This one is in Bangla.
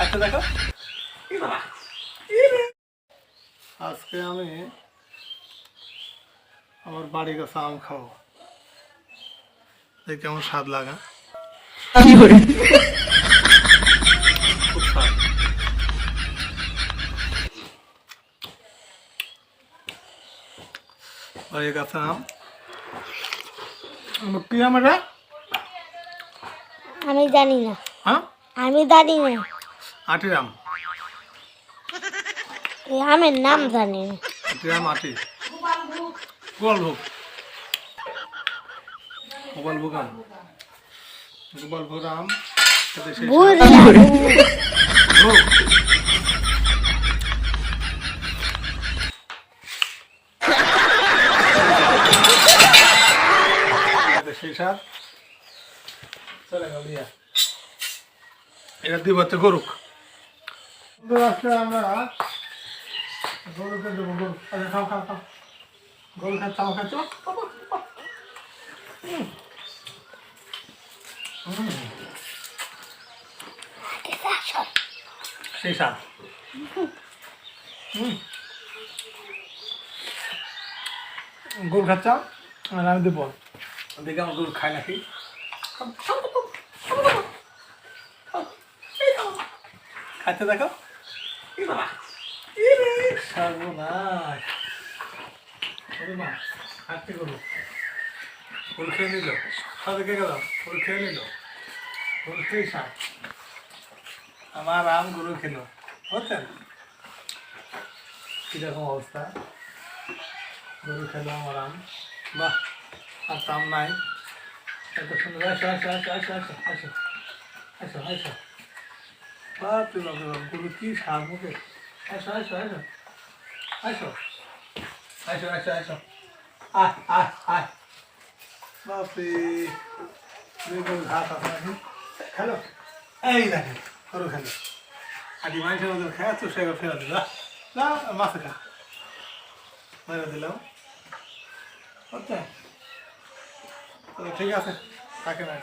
আচ্ছা দেখো আজকে আমি আমার বাড়ি কাছে আম খাবো, দেখি কেমন স্বাদ লাগা। খুব স্বাদ। বাড়ির কাছে আম, কি আম এটা? আমি জানি না। হ্যাঁ, আমি জানি না, আটির আম। এই আমের নাম জানি না। আটির আম, আটি গোপালভোগ, গোপালভোগ আম, গোপালভোগ আম খেতে সেই ভুল স্বাদ। না, ভোগ। খেতে সেই স্বাদ। চলে গেল ইয়া। এটা দিব হচ্ছে গরুক। আজকে আমরা গরুকে দেবো, গরু। আচ্ছা খাও খাও খাও, গরু খাচ্ছ, আম খাচ্ছ। সেই স্বাদ। গরু খাচ্ছ আর আমি দেবো, দেখি আমার গরু খায় নাকি। খাচ্ছে দেখো, সর্বনাশ। ওরে মা, খাচ্ছে গরু, গরু খেয়ে নিল, সাথে কে গেল, গরু খেয়ে নিল, গরু খেয়ে স্বাদ। আমার আম গরু খেলো, বুঝছেন কিরকম অবস্থা। গরু খেলো আমার আম, বাহ। আর তো আম নাই, এত সুন্দর। আসো আসো আসো আসো আসো আসো আসো আসো, বাপরে বাপরে বাপ, গরু কি স্বাদ মুখে। আসো আসো আসো আসো আসো আসো আসো, আয় আয় আয়, বাপরে। দুই গরু ঘাস আছে নাকি, খেলো। এই দেখে গরু খেলো, আদি মানুষের মধ্যে খেয়ে তো সে ফেরা দিল না, মাছে খা মেরে দিলাম। বুঝছেন, ঠিক আছে, থাকে না।